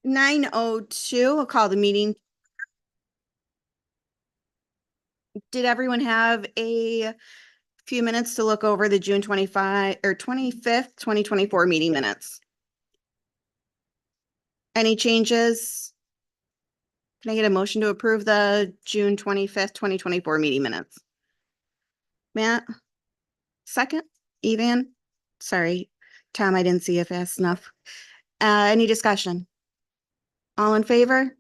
9:02, I'll call the meeting. Did everyone have a few minutes to look over the June 25 or 25th, 2024 meeting minutes? Any changes? Can I get a motion to approve the June 25th, 2024 meeting minutes? Matt? Second? Evan? Sorry, Tom, I didn't see you fast enough. Any discussion? All in favor?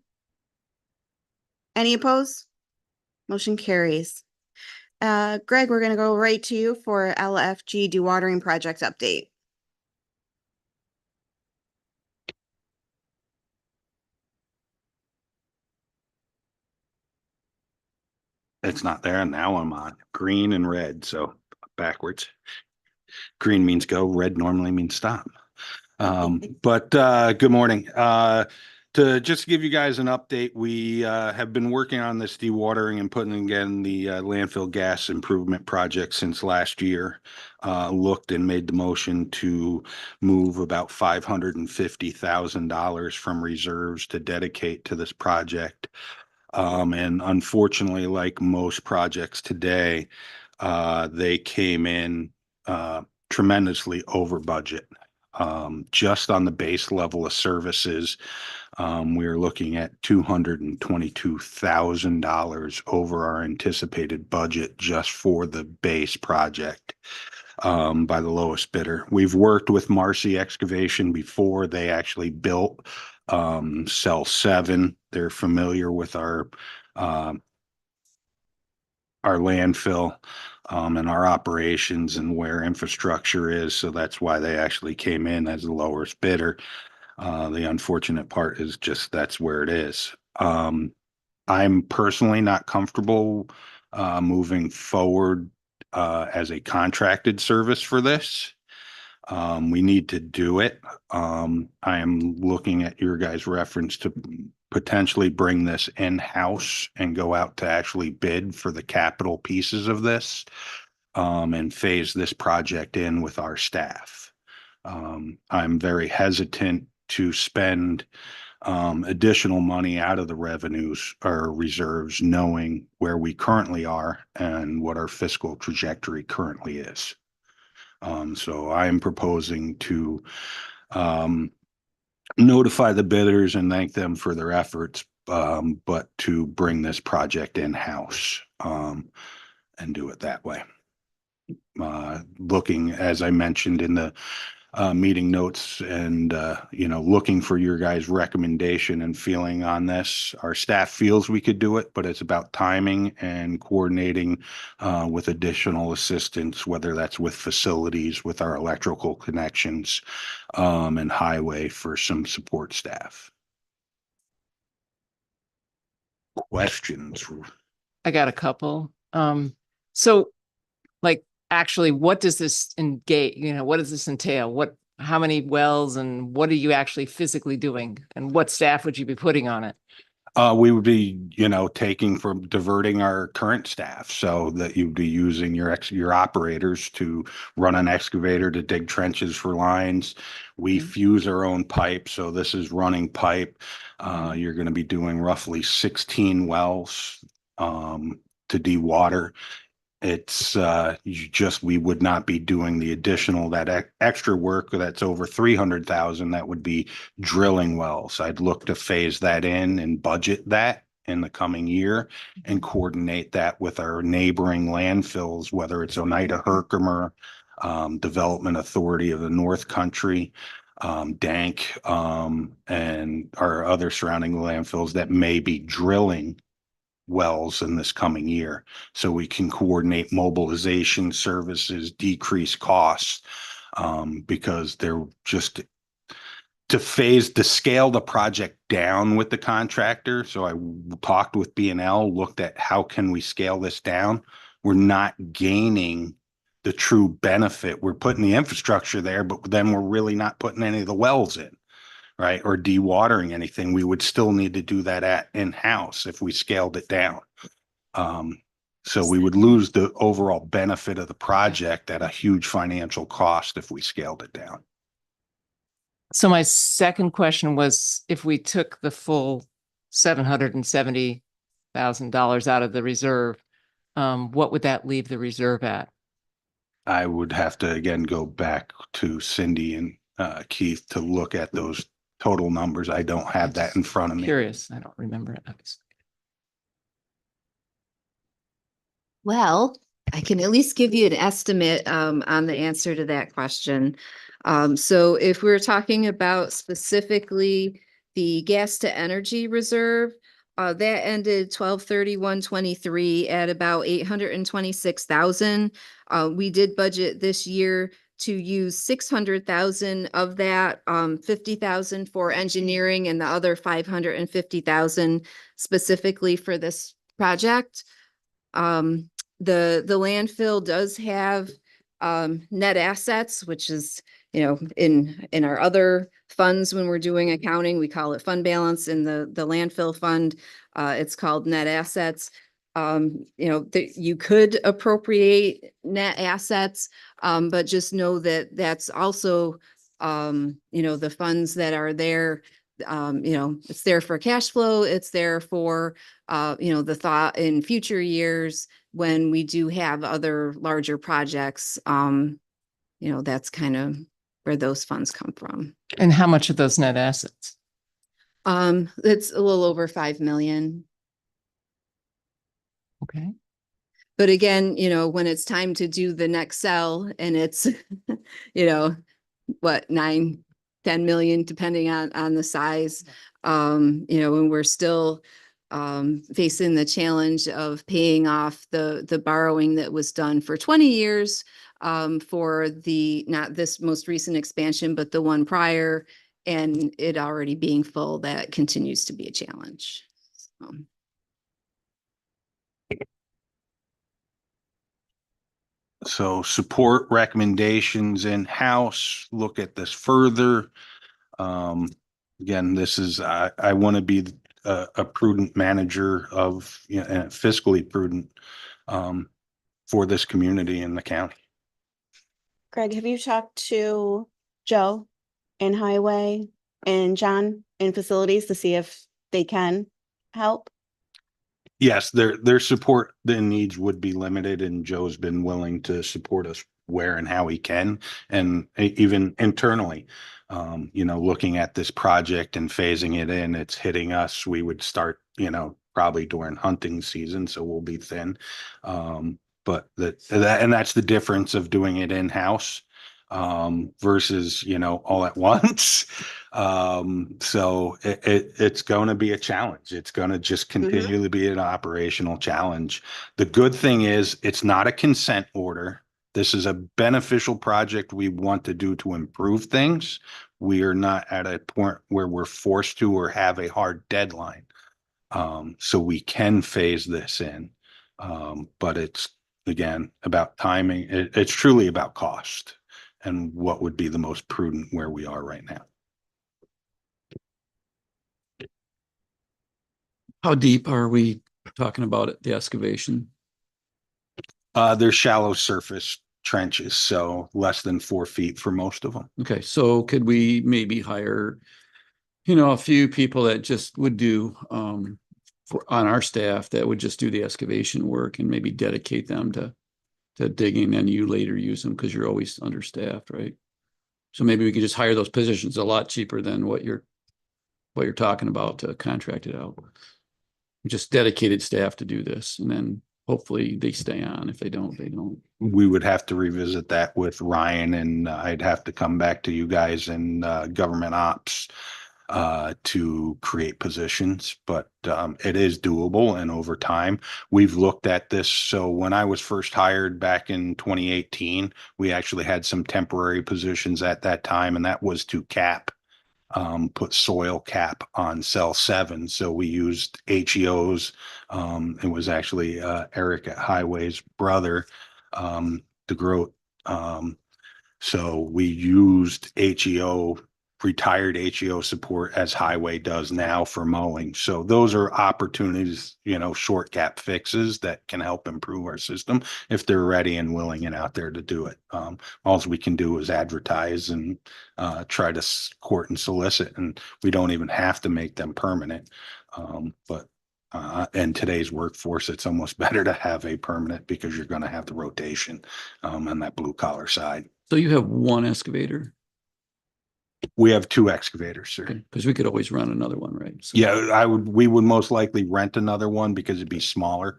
Any opposed? Motion carries. Greg, we're gonna go right to you for LFG dewatering project update. It's not there, and now I'm on green and red, so backwards. Green means go, red normally means stop. But good morning. To just give you guys an update, we have been working on this dewatering and putting again the landfill gas improvement project since last year. Looked and made the motion to move about $550,000 from reserves to dedicate to this project. And unfortunately, like most projects today, they came in tremendously over budget. Just on the base level of services, we're looking at $222,000 over our anticipated budget just for the base project, by the lowest bidder. We've worked with Marcy Excavation before. They actually built Cell 7. They're familiar with our landfill and our operations and where infrastructure is. So that's why they actually came in as the lowest bidder. The unfortunate part is just that's where it is. I'm personally not comfortable moving forward as a contracted service for this. We need to do it. I am looking at your guys' reference to potentially bring this in-house and go out to actually bid for the capital pieces of this, and phase this project in with our staff. I'm very hesitant to spend additional money out of the revenues or reserves, knowing where we currently are and what our fiscal trajectory currently is. So I am proposing to notify the bidders and thank them for their efforts, but to bring this project in-house and do it that way. Looking, as I mentioned in the meeting notes, and looking for your guys' recommendation and feeling on this. Our staff feels we could do it, but it's about timing and coordinating with additional assistance, whether that's with facilities, with our electrical connections, and highway for some support staff. Questions? I got a couple. So like, actually, what does this engage, what does this entail? How many wells and what are you actually physically doing? And what staff would you be putting on it? We would be, taking from diverting our current staff, so that you'd be using your operators to run an excavator to dig trenches for lines. We fuse our own pipe, so this is running pipe. You're going to be doing roughly 16 wells to dewater. It's we would not be doing the additional, that extra work that's over 300,000. That would be drilling wells. I'd look to phase that in and budget that in the coming year and coordinate that with our neighboring landfills, whether it's Oneida Herkimer, Development Authority of the North Country, Dank, and our other surrounding landfills that may be drilling wells in this coming year, so we can coordinate mobilization services, decrease costs, because they're just to scale the project down with the contractor. So I talked with B&L, looked at how can we scale this down. We're not gaining the true benefit. We're putting the infrastructure there, but then we're really not putting any of the wells in, right? Or dewatering anything. We would still need to do that in-house if we scaled it down. So we would lose the overall benefit of the project at a huge financial cost if we scaled it down. So my second question was, if we took the full $770,000 out of the reserve, what would that leave the reserve at? I would have to again go back to Cindy and Keith to look at those total numbers. I don't have that in front of me. Curious, I don't remember it. Well, I can at least give you an estimate on the answer to that question. So if we're talking about specifically the gas to energy reserve, that ended 12/31/23 at about 826,000. We did budget this year to use 600,000 of that, 50,000 for engineering and the other 550,000 specifically for this project. The landfill does have net assets, which is, you know, in our other funds, when we're doing accounting, we call it fund balance. In the landfill fund, it's called net assets. You know, you could appropriate net assets, but just know that that's also, you know, the funds that are there. You know, it's there for cash flow. It's there for, you know, the thought in future years when we do have other larger projects. You know, that's kind of where those funds come from. And how much of those net assets? It's a little over 5 million. Okay. But again, you know, when it's time to do the next sell and it's, you know, what, 9, 10 million, depending on the size, you know, and we're still facing the challenge of paying off the borrowing that was done for 20 years for not this most recent expansion, but the one prior, and it already being full, that continues to be a challenge. So support recommendations in-house, look at this further. Again, this is, I want to be a prudent manager of, you know, and fiscally prudent for this community in the county. Greg, have you talked to Joe in Highway and John in Facilities to see if they can help? Yes, their support, their needs would be limited, and Joe's been willing to support us where and how he can, and even internally, you know, looking at this project and phasing it in, it's hitting us. We would start, you know, probably during hunting season, so we'll be thin. But that's the difference of doing it in-house versus, you know, all at once. So it's going to be a challenge. It's going to just continually be an operational challenge. The good thing is it's not a consent order. This is a beneficial project we want to do to improve things. We are not at a point where we're forced to or have a hard deadline. So we can phase this in. But it's, again, about timing. It's truly about cost and what would be the most prudent where we are right now. How deep are we talking about it, the excavation? They're shallow surface trenches, so less than 4 feet for most of them. Okay, so could we maybe hire, you know, a few people that just would do on our staff that would just do the excavation work and maybe dedicate them to digging, and you later use them because you're always understaffed, right? So maybe we could just hire those positions a lot cheaper than what you're talking about to contract it out. Just dedicated staff to do this, and then hopefully they stay on. If they don't, they don't. We would have to revisit that with Ryan, and I'd have to come back to you guys in government ops to create positions, but it is doable. And over time, we've looked at this. So when I was first hired back in 2018, we actually had some temporary positions at that time, and that was to put soil cap on cell 7. So we used HEOs. It was actually Eric at Highway's brother, DeGroat. So we used HEO retired HEO support as highway does now for mowing. So those are opportunities, short gap fixes that can help improve our system if they're ready and willing and out there to do it. All we can do is advertise and try to court and solicit, and we don't even have to make them permanent. But in today's workforce, it's almost better to have a permanent because you're going to have the rotation on that blue collar side. So you have one excavator? We have 2 excavators, sir. Because we could always run another one, right? So- Yeah, we would most likely rent another one because it'd be smaller.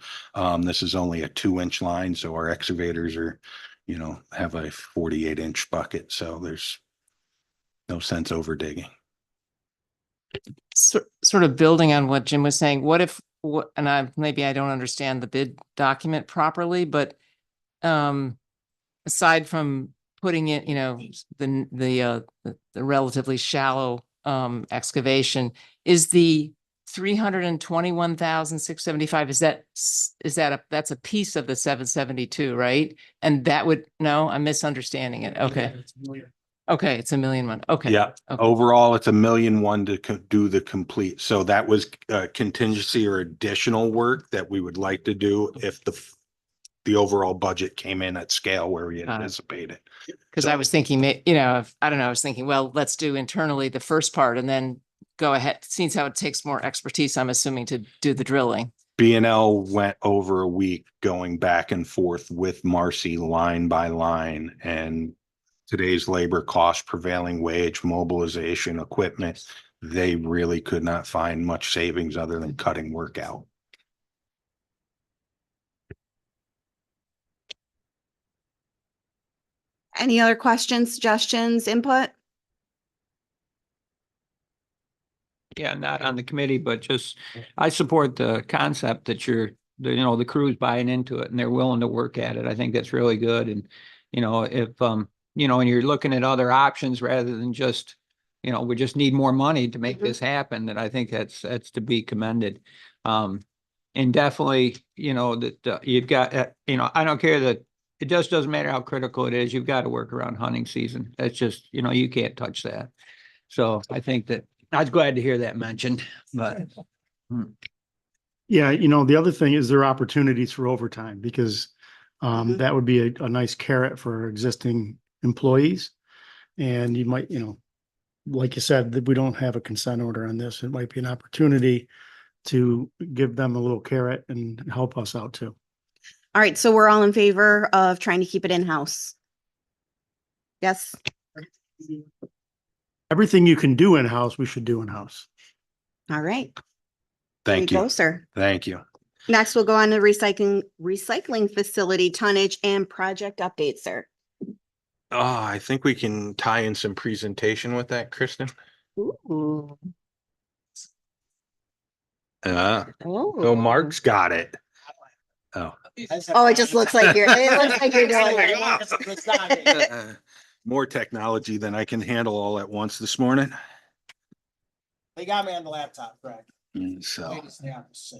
This is only a 2-inch line, so our excavators are, have a 48-inch bucket, so there's no sense over digging. Sort of building on what Jim was saying, what if, and maybe I don't understand the bid document properly, but aside from putting it, the relatively shallow excavation, is the 321,675, that's a piece of the 772, right? And that would, no, I'm misunderstanding it. Okay. Okay, it's $1 million. Okay. Yeah, Okay. overall, it's $1.1 million to do the complete. So that was contingency or additional work that we would like to do if the overall budget came in at scale where we Got it. anticipated. Because I was thinking, I don't know, I was thinking, well, let's do internally the first part and then go ahead. Seems how it takes more expertise, I'm assuming, to do the drilling. B&L went over a week going back and forth with Marcy line by line, and today's labor cost, prevailing wage, mobilization, equipment, they really could not find much savings other than cutting work out. Any other questions, suggestions, input? Yeah, not on the committee, but just, I support the concept that the crew's buying into it and they're willing to work at it. I think that's really good. And, if, and you're looking at other options rather than just, we just need more money to make this happen, that I think that's to be commended. And definitely, that you've got, I don't care that it just doesn't matter how critical it is. You've got to work around hunting season. That's just, you can't touch that. So I think that I was glad to hear that mentioned, but. Yeah, the other thing is there are opportunities for overtime because that would be a nice carrot for existing employees. And you might, like you said, that we don't have a consent order on this. It might be an opportunity to give them a little carrot and help us out too. All right, so we're all in favor of trying to keep it in-house. Yes, Everything you can do in-house, we should do in-house. all right. Thank There you. go, sir. Thank you. Next, we'll go on to recycling facility tonnage and project updates, sir. I think we can tie in some presentation with that, Kristen. Ooh. So Oh, Mark's got it. Oh. Oh, it just looks like it looks like you're doing it. More technology than I can handle all at once this morning. They got me on the laptop, correct? So, Latest in the office, so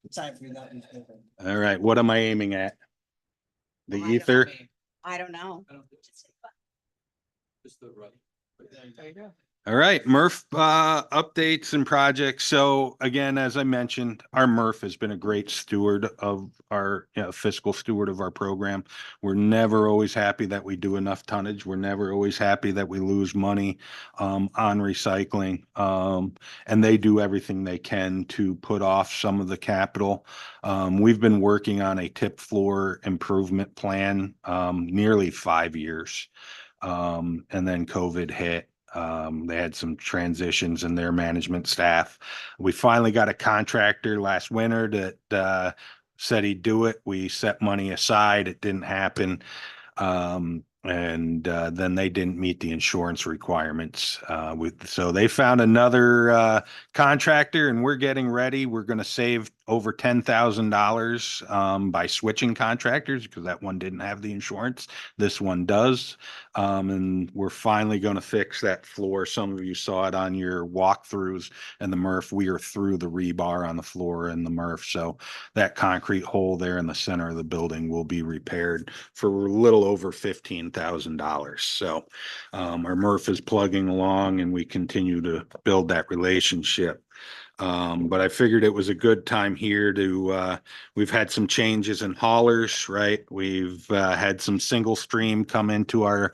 it's time for you that. all right, what am I aiming at? The ether? I don't know. All right, MRF updates and projects. So again, as I mentioned, our MRF has been a great steward of our fiscal steward of our program. We're never always happy that we do enough tonnage. We're never always happy that we lose money on recycling. And they do everything they can to put off some of the capital. We've been working on a tip floor improvement plan nearly 5 years. And then COVID hit. They had some transitions in their management staff. We finally got a contractor last winter that said he'd do it. We set money aside. It didn't happen. And then they didn't meet the insurance requirements. So they found another contractor, and we're getting ready. We're going to save over $10,000 by switching contractors because that one didn't have the insurance. This one does. And we're finally going to fix that floor. Some of you saw it on your walkthroughs and the MRF. We are through the rebar on the floor and the MRF. So that concrete hole there in the center of the building will be repaired for a little over $15,000. So our MRF is plugging along and we continue to build that relationship. But I figured it was a good time here to, we've had some changes in haulers, right? We've had some single stream come into our,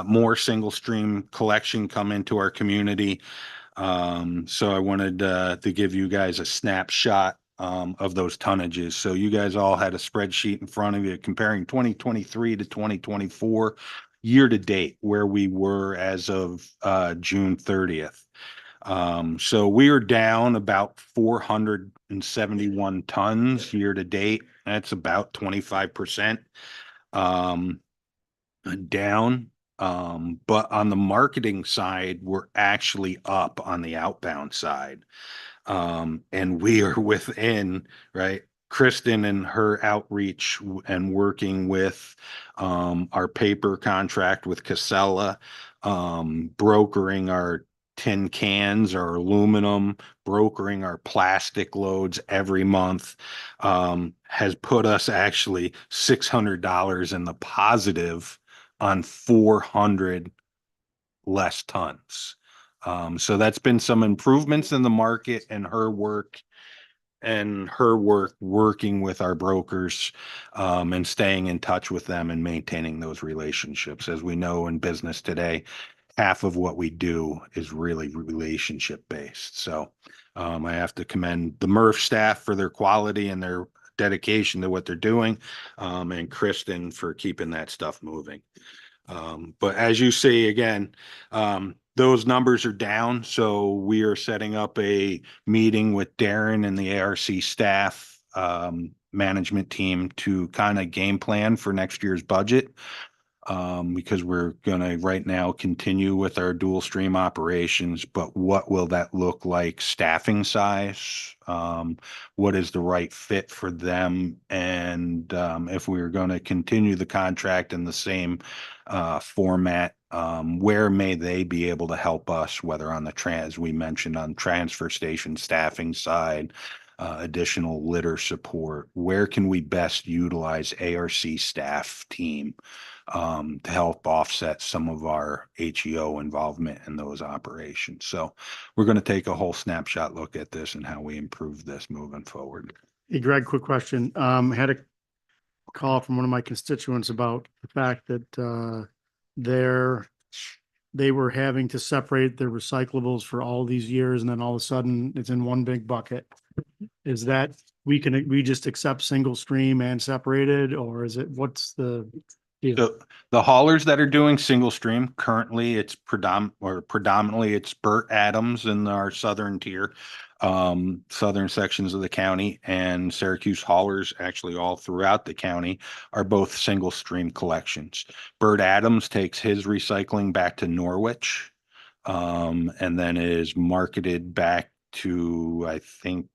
more single stream collection come into our community. So I wanted to give you guys a snapshot of those tonnages. So you guys all had a spreadsheet in front of you comparing 2023 to 2024 year to date, where we were as of June 30th. So we are down about 471 tons year to date. That's about 25% down. But on the marketing side, we're actually up on the outbound side. And we are within, right? Kristen and her outreach and working with our paper contract with Casella, brokering our tin cans or aluminum, brokering our plastic loads every month, has put us actually $600 in the positive on 400 less tons. So that's been some improvements in the market and her work working with our brokers, and staying in touch with them and maintaining those relationships. As we know in business today, half of what we do is really relationship based. So I have to commend the MRF staff for their quality and their dedication to what they're doing, and Kristen for keeping that stuff moving. But as you see, again, those numbers are down. So we are setting up a meeting with Darren and the ARC staff, management team to kind of game plan for next year's budget. Because we're going to right now continue with our dual stream operations, but what will that look like staffing size? What is the right fit for them? And if we're going to continue the contract in the same format, where may they be able to help us, whether on the as we mentioned, on transfer station staffing side, additional litter support, where can we best utilize ARC staff team to help offset some of our HEO involvement in those operations. So we're going to take a whole snapshot look at this and how we improve this moving forward. Hey, Greg, quick question. Had a call from one of my constituents about the fact that they were having to separate their recyclables for all these years, and then all of a sudden it's in one big bucket. Is that we just accept single stream and separated, or is it, what's the deal? So the haulers that are doing single stream currently, it's predominantly it's Burt Adams in our southern tier, southern sections of the county, and Syracuse haulers actually all throughout the county are both single stream collections. Burt Adams takes his recycling back to Norwich, and then is marketed back to, I think,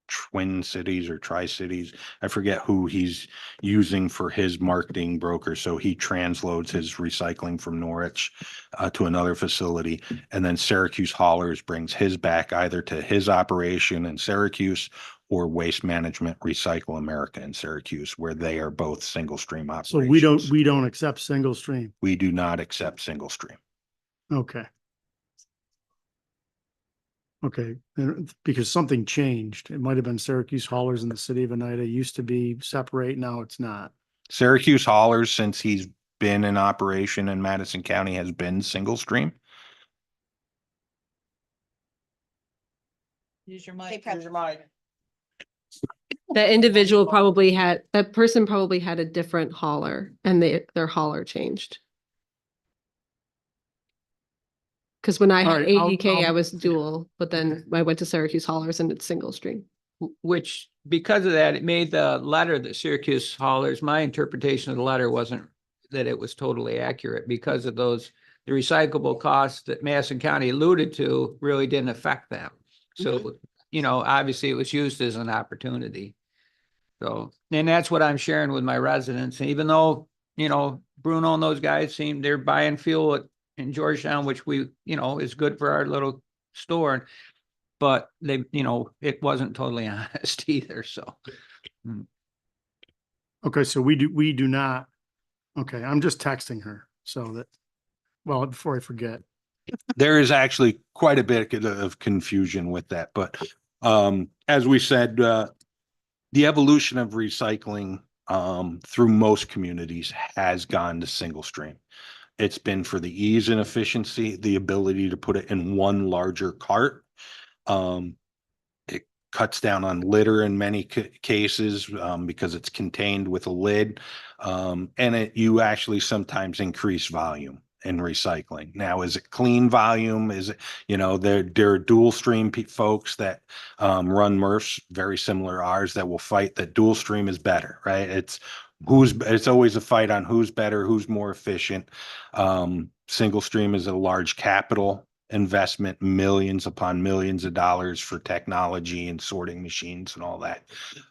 Twin Cities or Tri-Cities. I forget who he's using for his marketing broker. So he transloads his recycling from Norwich to another facility. And then Syracuse Haulers brings his back either to his operation in Syracuse or Waste Management Recycle America in Syracuse, where they are both single stream So operations. we don't accept single stream. We do not accept single stream. Okay. Okay, because something changed. It might have been Syracuse haulers in the city of Oneida used to be separate. Now it's not. Syracuse Haulers, since he's been in operation in Madison County, has been single stream. Use your mic, use your mic. That person probably had a different hauler and their hauler changed. Cause when I All had right, I'll- ADK, I was dual, but then I went to Syracuse haulers and it's single stream. Which, because of that, it made the letter that Syracuse haulers, my interpretation of the letter wasn't that it was totally accurate because of those, the recyclable costs that Madison County alluded to really didn't affect them. So you know, obviously it was used as an opportunity. So, and that's what I'm sharing with my residents, even though, you know, Bruno and those guys they're buying fuel in Georgetown, which we, you know, is good for our little store. But they, you know, it wasn't totally honest either, so. Okay, so we do not, okay, I'm just texting her so that, well, before I forget. There is actually quite a bit of confusion with that, but as we said, the evolution of recycling through most communities has gone to single stream. It's been for the ease and efficiency, the ability to put it in one larger cart. It cuts down on litter in many cases because it's contained with a lid, and you actually sometimes increase volume in recycling. Now, is it clean volume? Is it, you know, there are dual stream folks that run MRFs, very similar to ours, that will fight that dual stream is better, right? It's always a fight on who's better, who's more efficient. Single stream is a large capital investment, millions upon millions of dollars for technology and sorting machines and all that.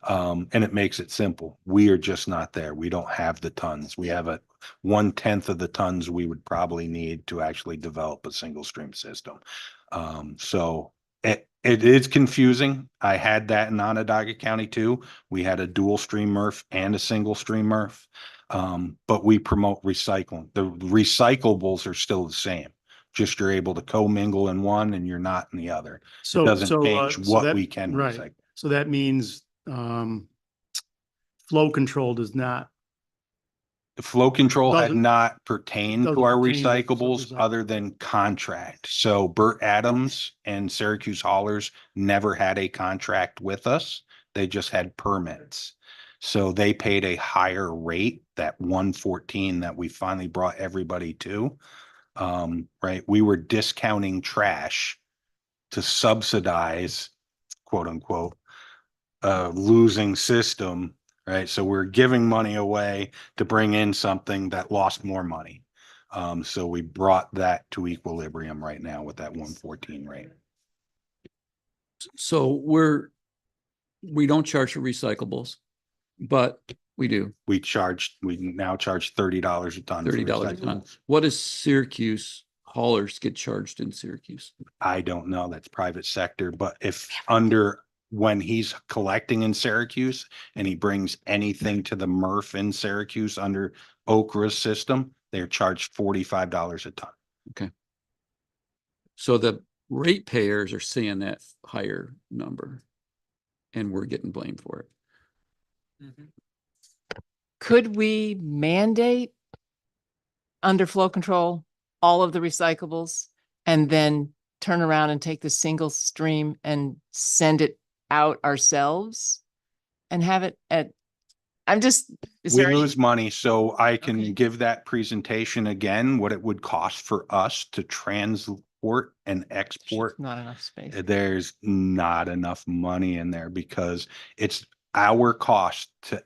And it makes it simple. We are just not there. We don't have the tons. We have 1/10 of the tons we would probably need to actually develop a single stream system. So it is confusing. I had that in Onondaga County too. We had a dual stream MRF and a single stream MRF. But we promote recycling. The recyclables are still the same. Just you're able to commingle in one and you're not in the other. So It doesn't change so what that- we can right. recycle. So that means flow control does not, The flow control had Doesn't- not pertained to doesn't our pertain to recyclables recycling. other than contract. So Burt Adams and Syracuse Haulers never had a contract with us. They just had permits. So they paid a higher rate, that 114 that we finally brought everybody to. Right? We were discounting trash to subsidize, quote unquote, losing system, right? So we're giving money away to bring in something that lost more money. So we brought that to equilibrium right now with that 114 rate. So we don't charge for recyclables, but we do We now charge $30 a ton. for $30 a ton. recyclables. What does Syracuse haulers get charged in Syracuse? I don't know. That's private sector, but when he's collecting in Syracuse and he brings anything to the MRF in Syracuse under Okra's system, they're charged $45 a ton. So the ratepayers are seeing that higher number and we're getting blamed for it. Could we mandate under flow control all of the recyclables and then turn around and take the single stream and send it out ourselves and have it at, is We there any- lose money, so I can Okay. give that presentation again, what it would cost for us to transport and export. Not enough space. There's not enough money in there because it's our cost to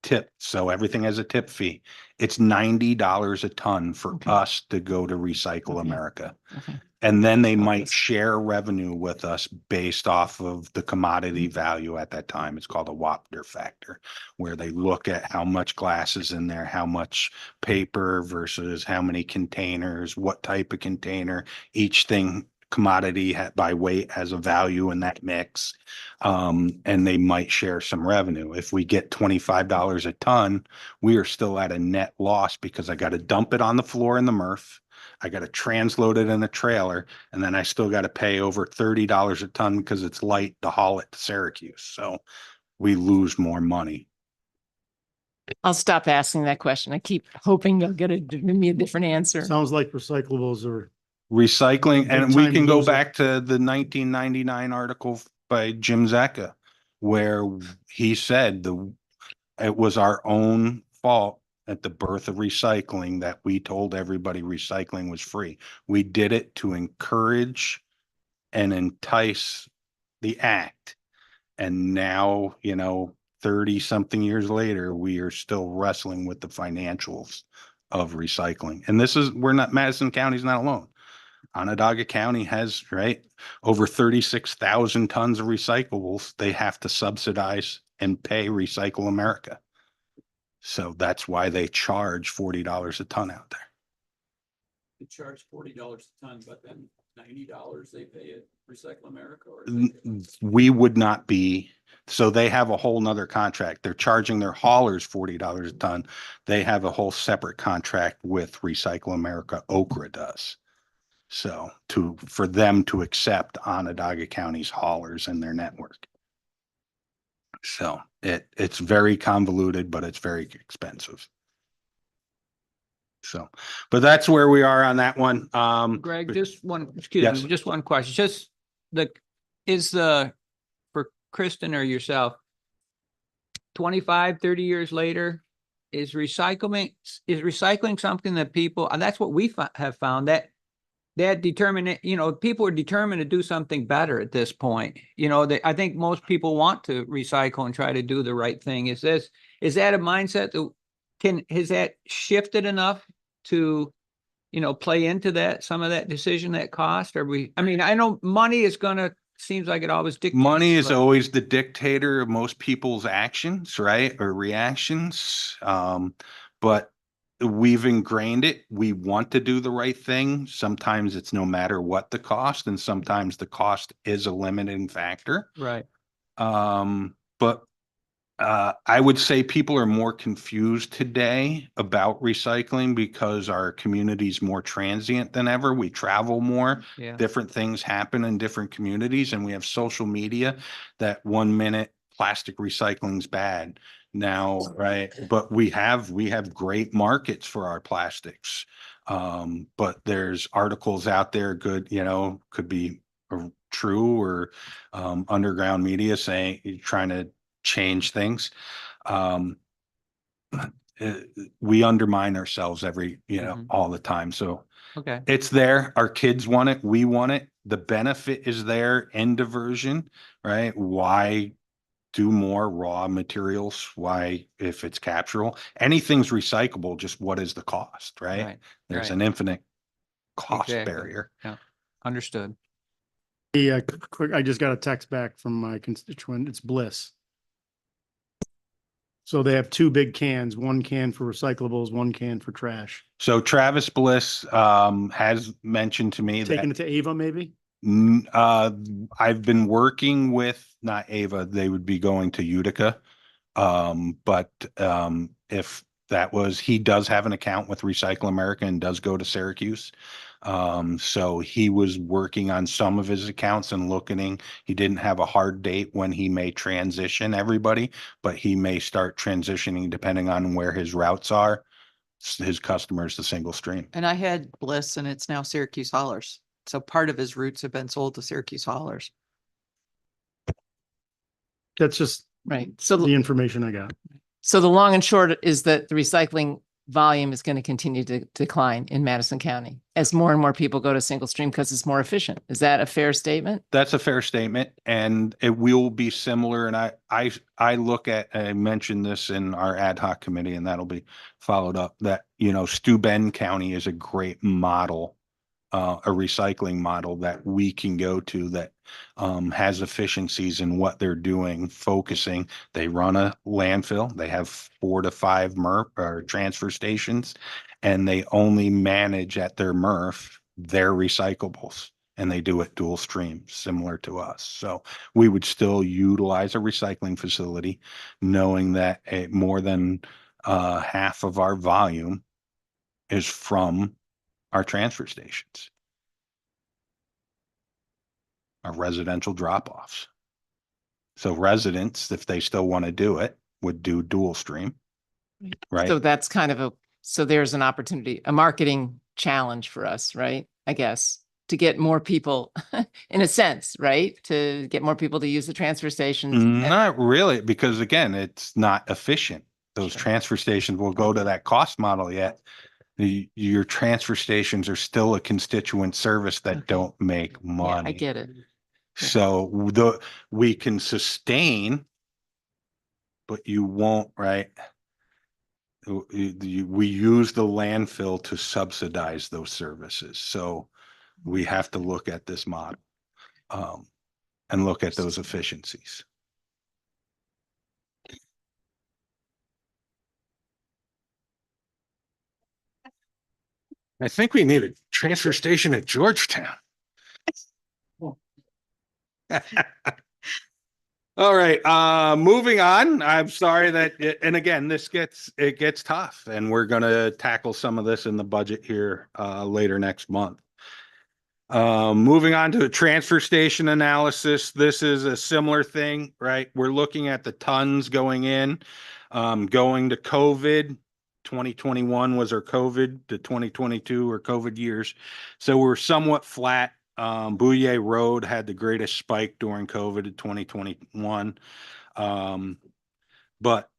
tip. So everything has a tip fee. It's $90 a ton for Okay. us to go to Recycle Okay. America. Okay. And then they might Yes. share revenue with us based off of the commodity value at that time. It's called a Wapner factor, where they look at how much glass is in there, how much paper versus how many containers, what type of container, each thing commodity by weight has a value in that mix. And they might share some revenue. If we get $25 a ton, we are still at a net loss because I got to dump it on the floor in the MRF. I got to transload it in a trailer, and then I still got to pay over $30 a ton because it's light to haul it to Syracuse. So we lose more money. I'll stop asking that question. I keep hoping they'll give me a different answer. sounds like recyclables are, Recycling, and Big we time can go loser. back to the 1999 article by Jim Zecca, where he said it was our own fault at the birth of recycling that we told everybody recycling was free. We did it to encourage and entice the act. And now, 30 something years later, we are still wrestling with the financials of recycling. And Madison County's not alone. Onondaga County has, right, over 36,000 tons of recyclables they have to subsidize and pay Recycle America. So that's why they charge $40 a ton out there. They charge $40 a ton, but then $90 they pay at Recycle America or? We would not be, so they have a whole nother contract. They're charging their haulers $40 a ton. They have a whole separate contract with Recycle America, Okra does. So for them to accept Onondaga County's haulers in their network. So it's very convoluted, but it's very expensive. So, but that's where we are on that one. Greg, just one, Yes. excuse me, just one question, just for Kristen or yourself, 25, 30 years later, is recycling something that people, and that's what we have found that determine it, people are determined to do something better at this point. I think most people want to recycle and try to do the right thing. Is that a mindset that has that shifted enough to, play into that, some of that decision, that cost? I know money is seems like it always dictates. Money is always the dictator of most people's actions, right? Or reactions. But we've ingrained it. We want to do the right thing. Sometimes it's no matter what the cost, and sometimes the cost is a limiting factor. Right. But I would say people are more confused today about recycling because our community's more transient than ever. We travel more. Yeah. Different things happen in different communities, and we have social media that 1 minute plastic recycling's bad now, right? But we have great markets for our plastics. But there's articles out there, good, could be true or underground media saying you're trying to change things. We undermine ourselves all the time. So Okay. it's there. Our kids want it. We want it. The benefit is there in diversion, right? Why do more raw materials? Why, if it's captural, anything's recyclable, just what is the cost, right? Right. There's right. an infinite cost Exactly. barrier. Understood. Yeah, quick, I just got a text back from my constituent. It's Bliss. So they have two big cans, one can for recyclables, one can for trash. So Travis Bliss has mentioned to me Taking that it to Ava, maybe? I've been working with, not Ava, they would be going to Utica. But if that was, he does have an account with Recycle America and does go to Syracuse. So he was working on some of his accounts and looking, he didn't have a hard date when he may transition everybody, but he may start transitioning depending on where his routes are, his customers to single stream. And I had Bliss and it's now Syracuse Haulers. So part of his routes have been sold to Syracuse Haulers. That's just Right. So the information I got. So the long and short is that the recycling volume is going to continue to decline in Madison County as more and more people go to single stream because it's more efficient. Is that a fair statement? That's a fair statement, and it will be similar. And I look at, I mentioned this in our ad hoc committee, and that'll be followed up, that, Steuben County is a great model, a recycling model that we can go to that has efficiencies in what they're doing, focusing. They run a landfill. They have 4 to 5 MRF or transfer stations, and they only manage at their MRF their recyclables, and they do it dual stream, similar to us. So we would still utilize a recycling facility, knowing that more than half of our volume is from our transfer stations, our residential drop-offs. So residents, if they still want to do it, would do dual stream, right? So that's kind of so there's an opportunity, a marketing challenge for us, right? I guess, to get more people in a sense, right? To get more people to use the transfer stations. Not really, because again, it's not efficient. Those transfer stations will go to that cost model yet. Your transfer stations are still a constituent service that Okay. don't make Yeah, money. I get it. So we can sustain, but you won't, right? We use the landfill to subsidize those services. So we have to look at this model. And look at those efficiencies. I think we need a transfer station at Georgetown. All right, moving on. I'm sorry that, and again, it gets tough, and we're gonna tackle some of this in the budget here, later next month. Moving on to the transfer station analysis. This is a similar thing, right? We're looking at the tons going in, going to COVID. 2021 was our COVID, the 2022 or COVID years. So we're somewhat flat. Bouye Road had the greatest spike during COVID in 2021. But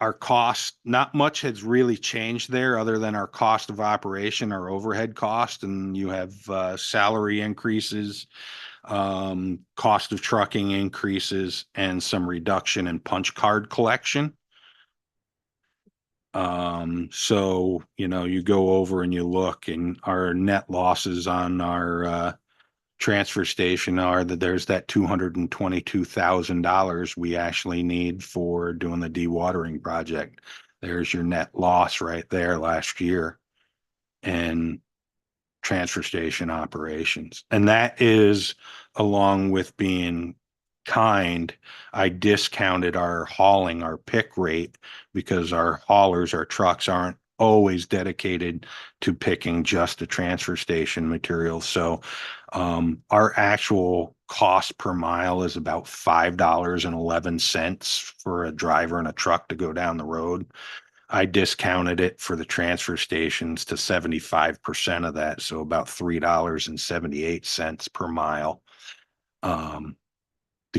our cost, not much has really changed there other than our cost of operation, our overhead cost, and you have salary increases, cost of trucking increases, and some reduction in punch card collection. So, you know, you go over and you look, and our net losses on our transfer station are that there's that $222,000 we actually need for doing the dewatering project. There's your net loss right there last year in transfer station operations. And that is, along with being kind, I discounted our hauling, our pick rate, because our haulers, our trucks aren't always dedicated to picking just the transfer station material. So our actual cost per mile is about $5.11 for a driver and a truck to go down the road. I discounted it for the transfer stations to 75% of that, so about $3.78 per mile to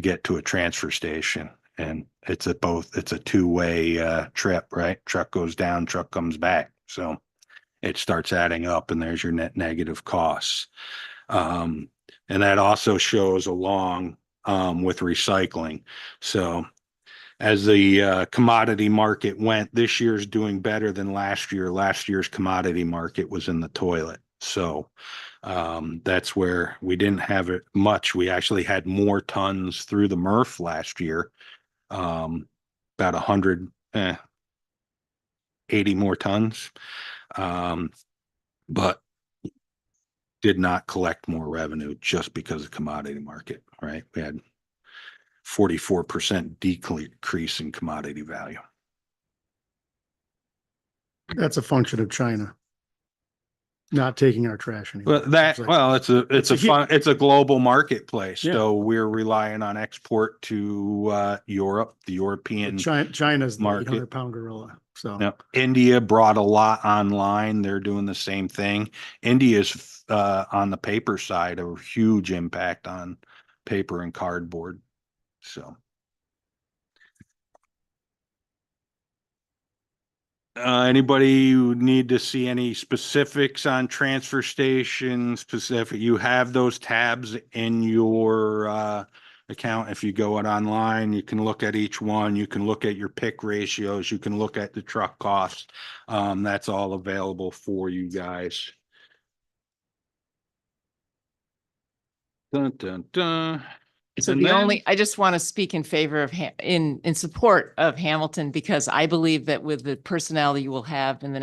get to a transfer station. And it's a two-way trip, right? Truck goes down, truck comes back. So it starts adding up, and there's your net negative costs. And that also shows along with recycling. So as the commodity market went, this year's doing better than last year. Last year's commodity market was in the toilet. So that's where we didn't have it much. We actually had more tons through the MRF last year. About 180 more tons. But did not collect more revenue just because of commodity market, right? We had 44% decrease in commodity value. That's a function of China not taking our trash anymore. It's a global marketplace. Yeah. So we're relying on export to Europe, the European China's the market. 800-pound gorilla. So Yep. India brought a lot online. They're doing the same thing. India's on the paper side, a huge impact on paper and cardboard. So anybody who need to see any specifics on transfer station specific, you have those tabs in your account. If you go it online, you can look at each one. You can look at your pick ratios. You can look at the truck costs. That's all available for you guys. Dun, dun, dun. So And the then- only, I just want to speak in favor of, in support of Hamilton, because I believe that with the personnel that you will have in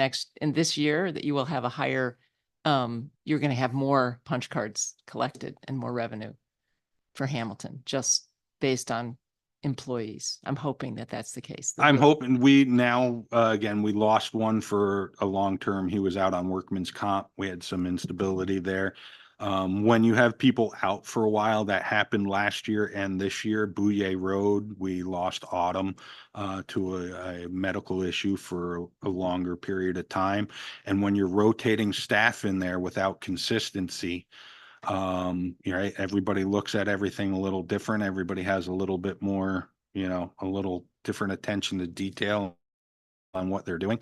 this year, that you will have a higher, you're going to have more punch cards collected and more revenue for Hamilton, just based on employees. I'm hoping that that's the case. I'm hoping we now, again, we lost one for a long term. He was out on workman's comp. We had some instability there. When you have people out for a while, that happened last year and this year. Bouye Road, we lost Autumn to a medical issue for a longer period of time. And when you're rotating staff in there without consistency, right, everybody looks at everything a little different. Everybody has a little bit more, a little different attention to detail on what they're doing.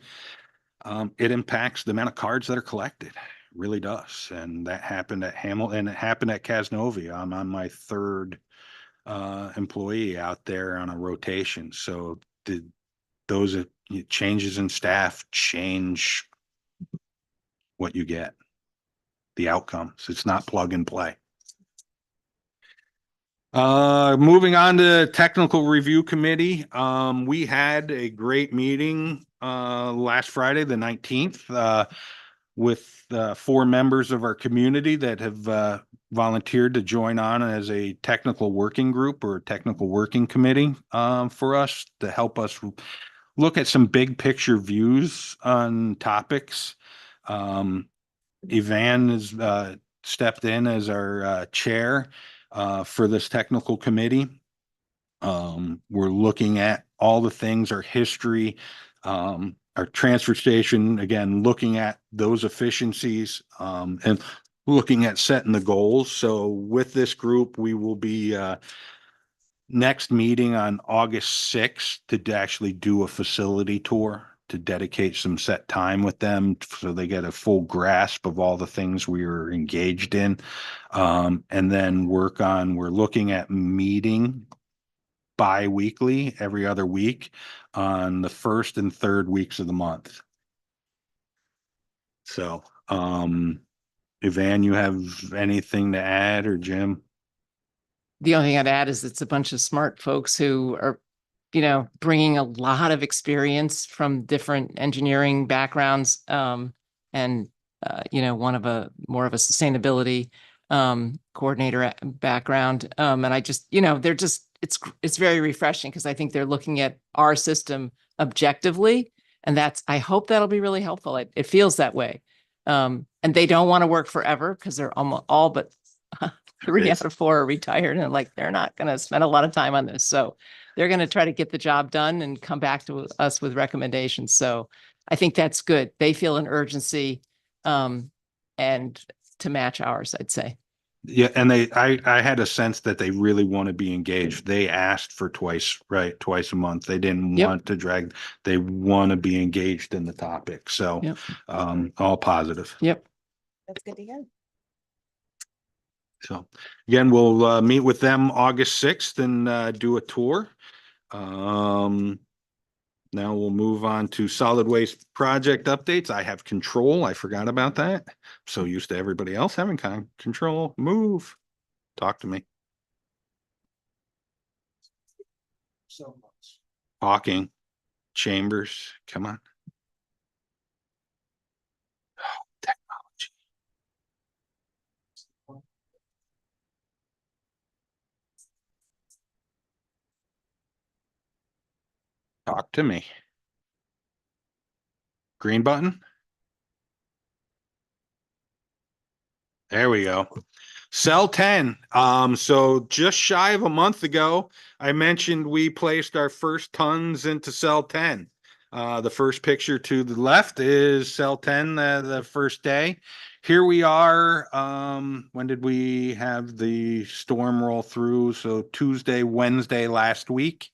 It impacts the amount of cards that are collected. Really does. And that happened at Hamilton, and it happened at Casnovia. I'm on my third employee out there on a rotation. So those changes in staff change what you get. the outcomes. It's not plug and play. Moving on to technical review committee. We had a great meeting, last Friday, the 19th, with, 4 members of our community that have, volunteered to join on as a technical working group or technical working committee, for us to help us look at some big picture views on topics. Ivan has, stepped in as our, chair for this technical committee. We're looking at all the things, our history, our transfer station, again, looking at those efficiencies, and looking at setting the goals. So with this group, we will be, next meeting on August 6th to actually do a facility tour, to dedicate some set time with them so they get a full grasp of all the things we are engaged in. And then we're looking at meeting bi-weekly, every other week, on the first and third weeks of the month. So, Ivan, you have anything to add, or Jim? The only thing I'd add is it's a bunch of smart folks who are, bringing a lot of experience from different engineering backgrounds. And, one of more of a sustainability, coordinator background. And I just, they're just, it's very refreshing because I think they're looking at our system objectively. And I hope that'll be really helpful. It feels that way. And they don't want to work forever because they're almost all but 3 out of 4 are retired, and they're not going to spend a lot of time on this. So they're going to try to get the job done and come back to us with recommendations. So I think that's good. They feel an urgency, and to match ours, I'd say. Yeah, and I had a sense that they really want to be engaged. They asked for twice a month. They didn't Yep. want to drag, they want to be engaged in the topic. So, Yep. all positive. Yep. That's good to hear. So again, we'll, meet with them August 6th and, do a tour. Now we'll move on to solid waste project updates. I have control. I forgot about that. So used to everybody else having control. Move. Talk to me. So much. Talking. Chambers. Come on. Oh, technology. Talk to me. Green button. There we go. Cell 10. So just shy of a month ago, I mentioned we placed our first tons into cell 10. The first picture to the left is cell 10, the first day. Here we are. When did we have the storm roll through? So Tuesday, Wednesday last week.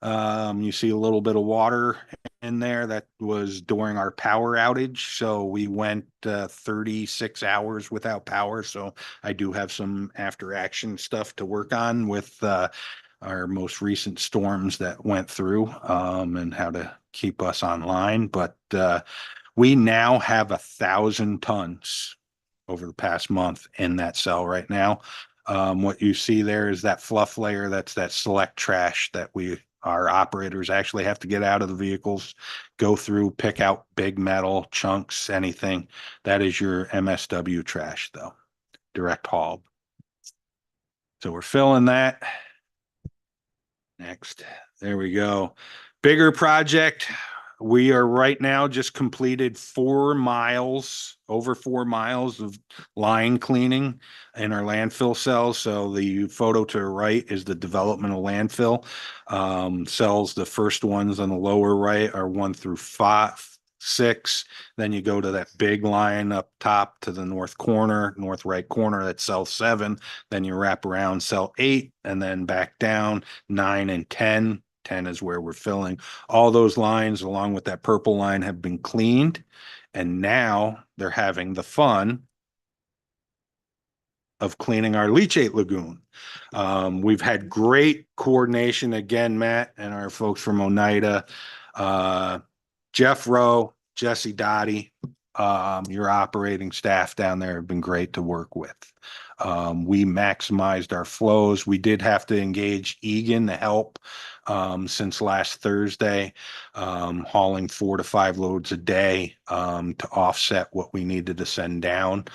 You see a little bit of water in there. That was during our power outage. So we went 36 hours without power. So I do have some after action stuff to work on with our most recent storms that went through, and how to keep us online. But we now have 1,000 tons over the past month in that cell right now. What you see there is that fluff layer. That's that select trash that our operators actually have to get out of the vehicles, go through, pick out big metal chunks, anything. That is your MSW trash, though, direct haul. So we're filling that. Next, there we go. Bigger project. We are right now just completed 4 miles, over 4 miles of line cleaning in our landfill cells. So the photo to the right is the developmental landfill. Cells, the first ones on the lower right are 1 through 5, 6. Then you go to that big line up top to the north right corner, that's cell 7. Then you wrap around cell 8 and then back down 9 and 10. 10 is where we're filling. All those lines along with that purple line have been cleaned, and now they're having the fun of cleaning our leachate lagoon. We've had great coordination again, Matt and our folks from Oneida, Jeff Rowe, Jesse Dottie, Your operating staff down there have been great to work with. We maximized our flows. We did have to engage Egan to help since last Thursday, hauling 4 to 5 loads a day to offset what we needed to send down.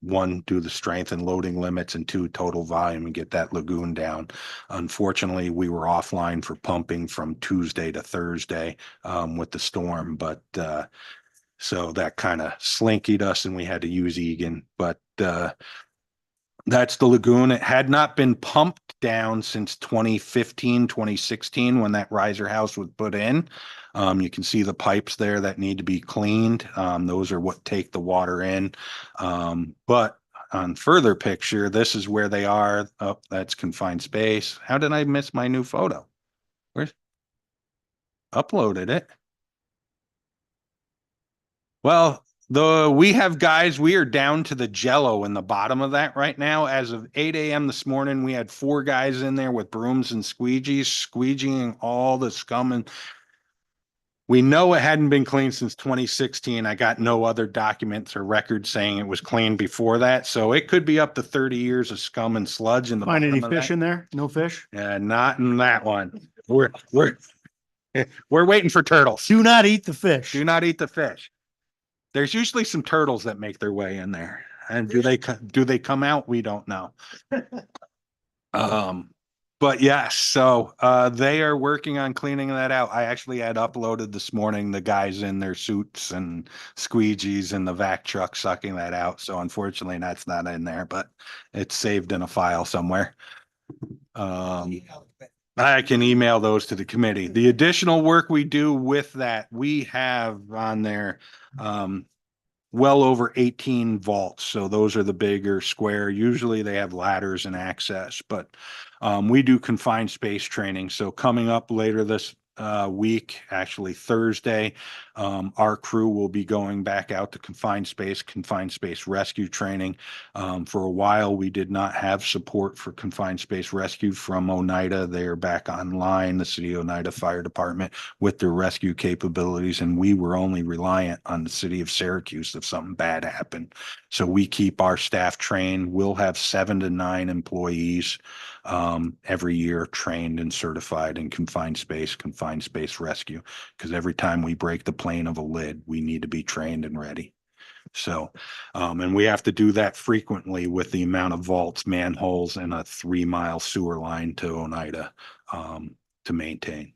One, do the strength and loading limits, and 2, total volume and get that lagoon down. Unfortunately, we were offline for pumping from Tuesday to Thursday with the storm, but so that kind of slinkied us and we had to use Egan, but that's the lagoon. It had not been pumped down since 2015, 2016, when that riser house was put in. You can see the pipes there that need to be cleaned. Those are what take the water in. But on further picture, this is where they are. Oh, that's confined space. How did I miss my new photo? Where's uploaded it? Well, we have guys, we are down to the jello in the bottom of that right now. As of 8 a.m. this morning, we had 4 guys in there with brooms and squeegees, squeegeeing all the scum, and we know it hadn't been cleaned since 2016. I got no other documents or records saying it was cleaned before that. So it could be up to 30 years of scum and sludge in the Find any bottom of fish that. in there? No fish? Not in that one. We're waiting for turtles. Do not eat the fish. Do not eat the fish. There's usually some turtles that make their way in there. And do they come out? We don't know. But yes, so they are working on cleaning that out. I actually had uploaded this morning the guys in their suits and squeegees and the vac truck sucking that out. So unfortunately that's not in there, but it's saved in a file somewhere. I can email those to the committee. The additional work we do with that, we have on there well over 18 vaults. So those are the bigger square. Usually they have ladders and access, but we do confined space training. So coming up later this week, actually Thursday, our crew will be going back out to confined space rescue training. For a while, we did not have support for confined space rescue from Oneida. They are back online, the City of Oneida Fire Department, with their rescue capabilities, and we were only reliant on the City of Syracuse if something bad happened. So we keep our staff trained. We'll have 7 to 9 employees every year trained and certified in confined space rescue, because every time we break the plane of a lid, we need to be trained and ready. So, and we have to do that frequently with the amount of vaults, manholes, and a 3-mile sewer line to Oneida to maintain.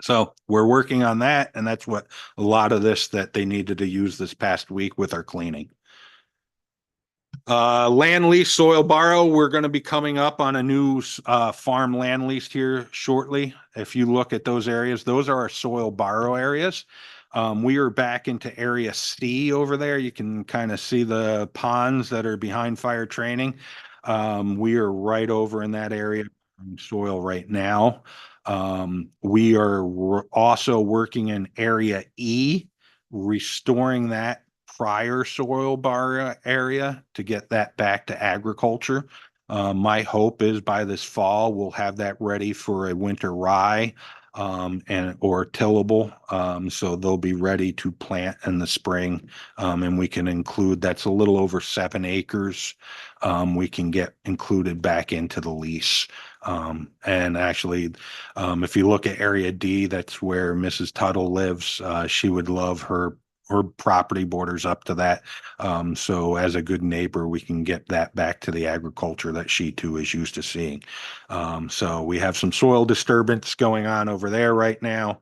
So we're working on that, and that's what a lot of this that they needed to use this past week with our cleaning. Land lease, soil borrow, we're going to be coming up on a new farm land lease here shortly. If you look at those areas, those are our soil borrow areas. We are back into area C over there. You can kind of see the ponds that are behind fire training. We are right over in that area soil right now. We are also working in area E, restoring that prior soil borrow area to get that back to agriculture. My hope is by this fall, we'll have that ready for a winter rye or tillable. So they'll be ready to plant in the spring. And we can include, that's a little over 7 acres. We can get included back into the lease. And actually, if you look at area D, that's where Mrs. Tuttle lives. She would love her property borders up to that. So as a good neighbor, we can get that back to the agriculture that she too is used to seeing. So we have some soil disturbance going on over there right now.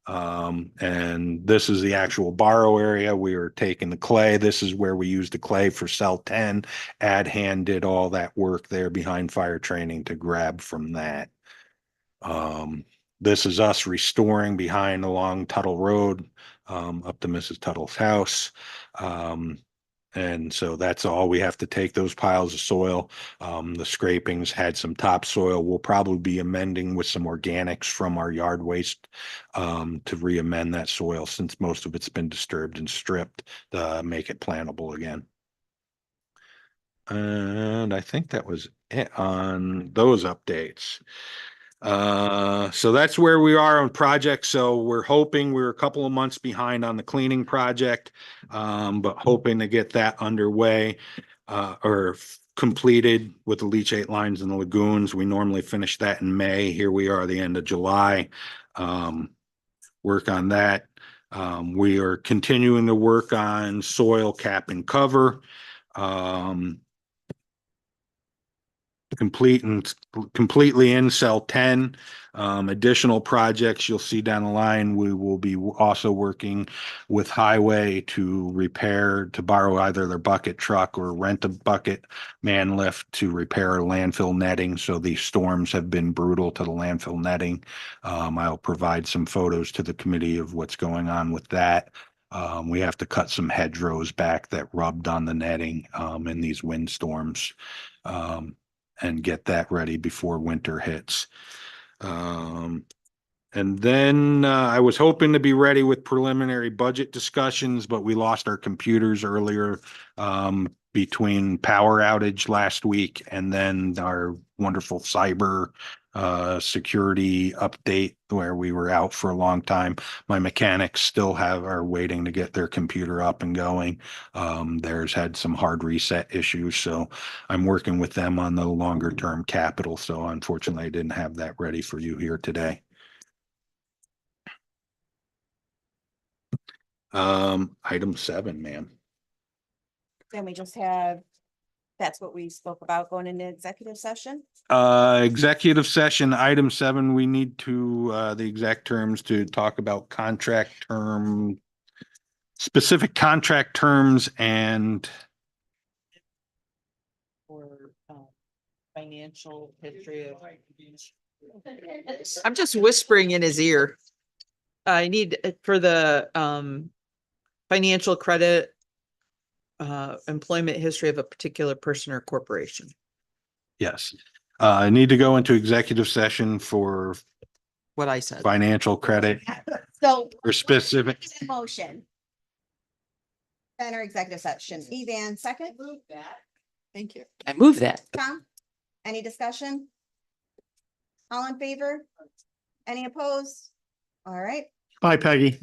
And this is the actual borrow area. We are taking the clay. This is where we use the clay for cell 10. Adhan did all that work there behind fire training to grab from that. This is us restoring behind along Tuttle Road, up to Mrs. Tuttle's house. And so that's all. We have to take those piles of soil. The scrapings had some topsoil. We'll probably be amending with some organics from our yard waste to re-amend that soil, since most of it's been disturbed and stripped to make it plantable again. And I think that was it on those updates. So that's where we are on projects. So we're hoping we're a couple of months behind on the cleaning project. But hoping to get that underway, or completed with the leachate lines and the lagoons. We normally finish that in May. Here we are, the end of July. Work on that. We are continuing to work on soil cap and cover. Completely in cell 10. Additional projects you'll see down the line. We will be also working with Highway to borrow either their bucket truck or rent a bucket man lift to repair landfill netting. So these storms have been brutal to the landfill netting. I'll provide some photos to the committee of what's going on with that. We have to cut some hedgerows back that rubbed on the netting in these windstorms. And get that ready before winter hits. And then I was hoping to be ready with preliminary budget discussions, but we lost our computers earlier between power outage last week and then our wonderful cyber security update where we were out for a long time. My mechanics still are waiting to get their computer up and going. Theirs had some hard reset issues, so I'm working with them on the longer term capital. So unfortunately, I didn't have that ready for you here today. Item 7, ma'am. Then we just have, that's what we spoke about going into executive session. Executive session, item 7, we need to, the exact terms to talk about specific contract terms and Or financial history of. I'm just whispering in his ear. I need for the financial credit, employment history of a particular person or corporation. yes. I need to go into executive session for What I said. financial credit So. or specific. Motion. Enter executive session. Evan, second. Thank you. I move that. Tom, any discussion? All in favor? Any opposed? All right. Bye, Peggy.